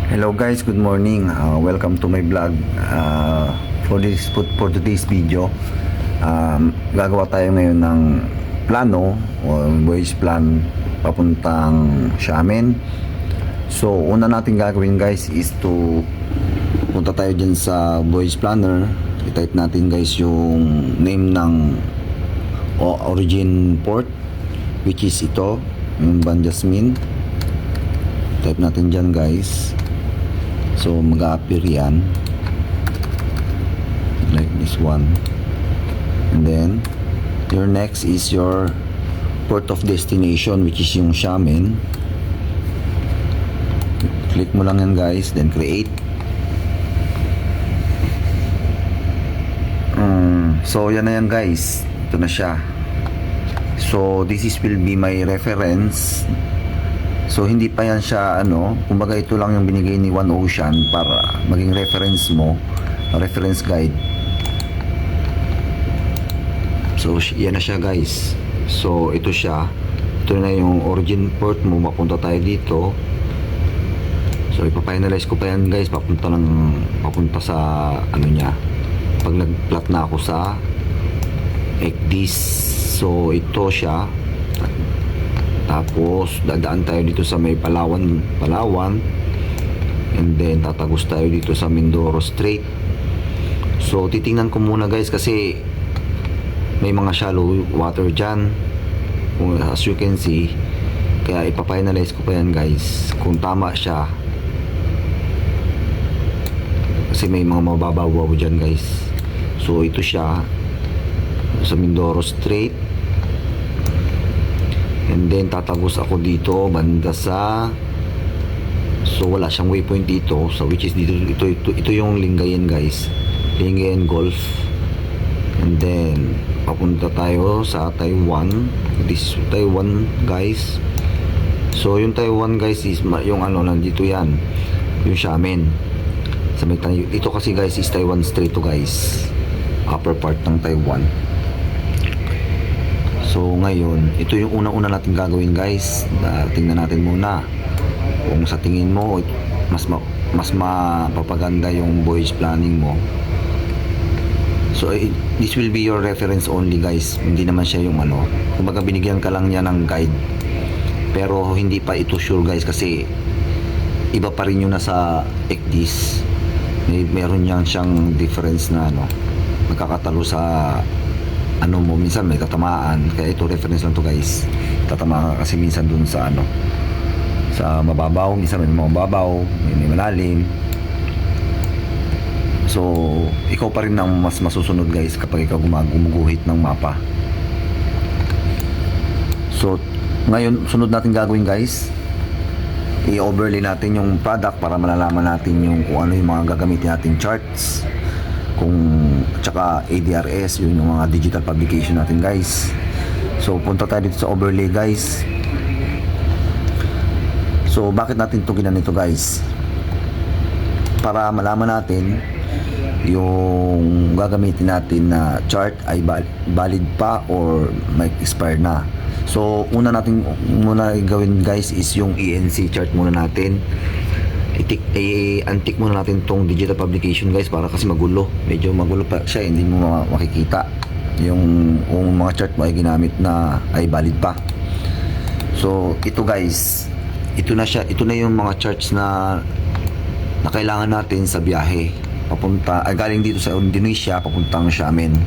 Hello guys, good morning. Welcome to my vlog. For today's video, gagawa tayo ngayon ng plano o voyage plan papuntang Xiamen. So, una natin gagawin guys is to punta tayo dyan sa voyage planner. I-type natin guys yung name ng origin port, which is ito, yung Ban Jasmine. Type natin dyan guys. So mag-a-appear yan like this one, and then your next is your port of destination, which is yung Xiamen. Click mo lang yan guys, then create. So yan na yan guys, ito na siya. So this will be my reference. So hindi pa yan siya kumbaga ito lang yung binigay ni One Ocean para maging reference mo, reference guide. So yan na siya guys. So ito siya. Ito na yung origin port mo, mapunta tayo dito. So ipa-finalize ko pa yan guys, papunta sa niya. Pag nag-plot na ako sa ECDIS. So ito siya. Tapos dadaan tayo dito sa may Palawan, and then tatagos tayo dito sa Mindoro Strait. So titingnan ko muna guys kasi may mga shallow water dyan, as you can see. Kaya ipa-finalize ko pa yan guys kung tama siya, kasi may mga mababaw dyan guys. So ito siya sa Mindoro Strait. And then tatagos ako dito banda sa, so wala siyang waypoint dito, so which is dito, ito yung Lingayen guys, Lingayen Gulf. And then papunta tayo sa Taiwan. This Taiwan guys. So yung Taiwan guys is yung nandito yan, yung Xiamen sa may ito kasi guys is Taiwan Strait to guys, upper part ng Taiwan. So ngayon, ito yung una-una natin gagawin guys. Tingnan natin muna kung sa tingin mo mas mapapaganda yung voyage planning mo. So this will be your reference only guys. Hindi naman siya yung kumbaga binigyan ka lang niya ng guide. Pero hindi pa ito sure guys kasi iba pa rin yung nasa ECDIS. Meron siyang difference na magkakatalo sa mo, minsan may tatamaan. Kaya ito reference lang to guys. Tatamaan ka kasi minsan dun sa sa mababaw, minsan may mababaw, may malalim. So ikaw pa rin ang mas masusunod guys kapag ikaw gumuguhit ng mapa. So ngayon, sunod natin gagawin guys, i-overlay natin yung product para malalaman natin kung ano yung mga gagamitin natin charts, tsaka ADRS, yun yung mga digital publication natin guys. So punta tayo dito sa overlay guys. So bakit natin ito ginanito guys? Para malaman natin yung gagamitin natin na chart ay valid pa or may expire na. So una natin muna gawin guys is yung ENC chart muna natin. I-untick muna natin tong digital publication guys para kasi medyo magulo pa siya, hindi mo makikita yung mga chart mo ay ginamit na ay valid pa. So ito guys, ito na yung mga charts na kailangan natin sa biyahe galing dito sa Indonesia papuntang Xiamen.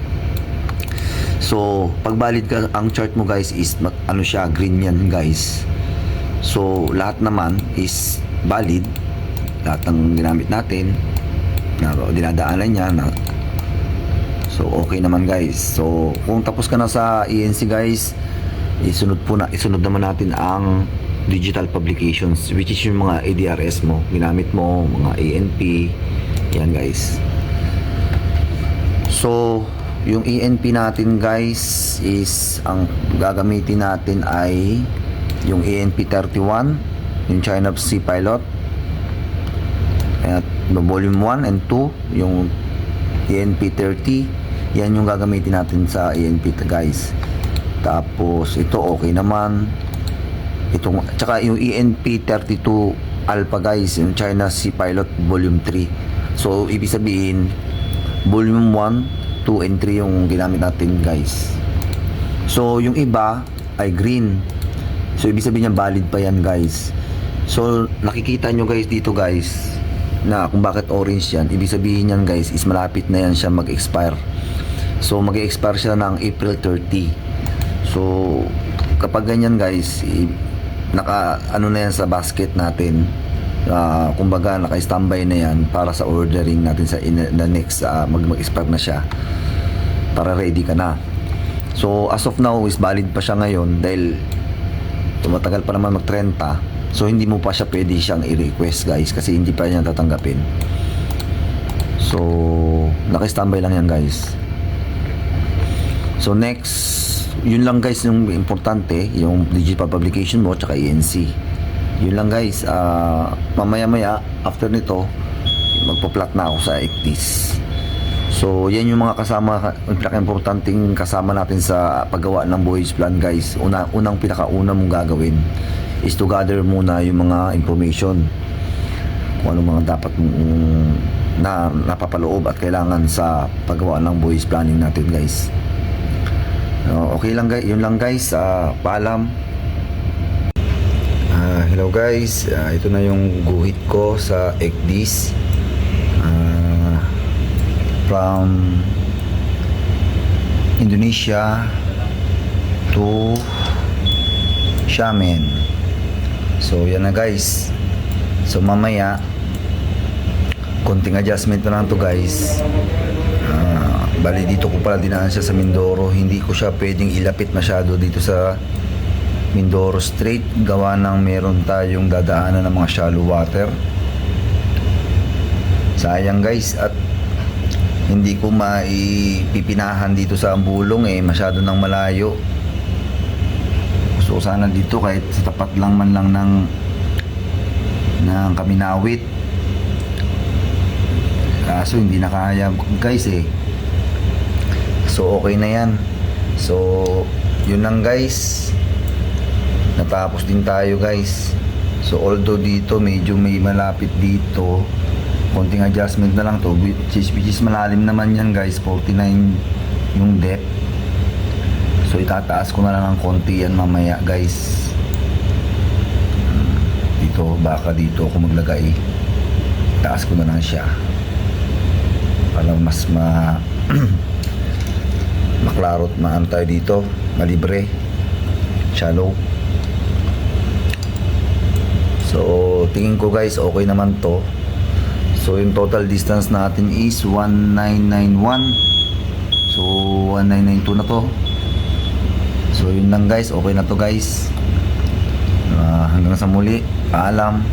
So pag valid ang chart mo guys is siya, green yan guys. So lahat naman is valid, lahat ng ginamit natin na dinadaanan niya so okay naman guys. So kung tapos ka na sa ENC guys, isunod naman natin ang digital publications, which is yung mga ADRS mo, ginamit mo, mga ANP yan guys. So yung ENP natin guys is ang gagamitin natin ay yung ENP 31, yung China Sea Pilot, at volume 1 and 2 yung ENP 30. Yan yung gagamitin natin sa ENP guys. Tapos ito okay naman. Tsaka yung ENP 32 Alpha guys, yung China Sea Pilot Volume 3. So ibig sabihin Volume 1, 2 and 3 yung ginamit natin guys. So yung iba ay green. So ibig sabihin niya valid pa yan guys. So nakikita nyo guys dito guys na kung bakit orange yan. Ibig sabihin yan guys is malapit na yan siya mag-expire. So mag-expire siya ng April 30. So kapag ganyan guys, naka ano na yan sa basket natin. Kumbaga naka-standby na yan para sa ordering natin sa the next mag-expire na siya para ready ka na. So as of now is valid pa siya ngayon dahil tumatagal pa naman mag-30. So hindi mo pa siya pwede siyang i-request guys kasi hindi pa niya tatanggapin. So naka-standby lang yan guys. So next, yun lang guys yung importante, yung digital publication mo tsaka ENC. Yun lang guys. Mamaya after nito magpa-plot na ako sa ECDIS. So yan yung mga kasama, yung pinaka-importanting kasama natin sa paggawa ng voyage plan guys. Unang pinakauna mong gagawin is to gather muna yung mga information kung ano mga dapat na napapaloob at kailangan sa paggawa ng voyage planning natin guys. Okay lang guys, yun lang guys. Paalam. Hello guys, ito na yung guhit ko sa ECDIS from Indonesia to Xiamen. So yan na guys. So mamaya konting adjustment na lang to guys. Bali dito ko pala dinaan siya sa Mindoro. Hindi ko siya pwedeng ilapit masyado dito sa Mindoro Strait gawa ng meron tayong dadaanan ng mga shallow water. Sayang guys, at hindi ko maipipinahan dito sa Ambulong masyado nang malayo. So sana dito kahit sa tapat lang man lang ng Kaminawit. Kaso hindi na kaya guys So okay na yan. So yun lang guys. Natapos din tayo guys. So although dito medyo may malapit dito, konting adjustment na lang to, which is malalim naman yan guys. 49 yung depth. So itataas ko na lang ng konti yan mamaya guys. Dito, baka dito ako maglagay. Taas ko na lang siya para mas maklarot maan tayo dito, malibre, shallow. So tingin ko guys okay naman to. So yung total distance natin is 1991. So 1992 na to. So yun lang guys, okay na to guys. Hanggang sa muli, paalam.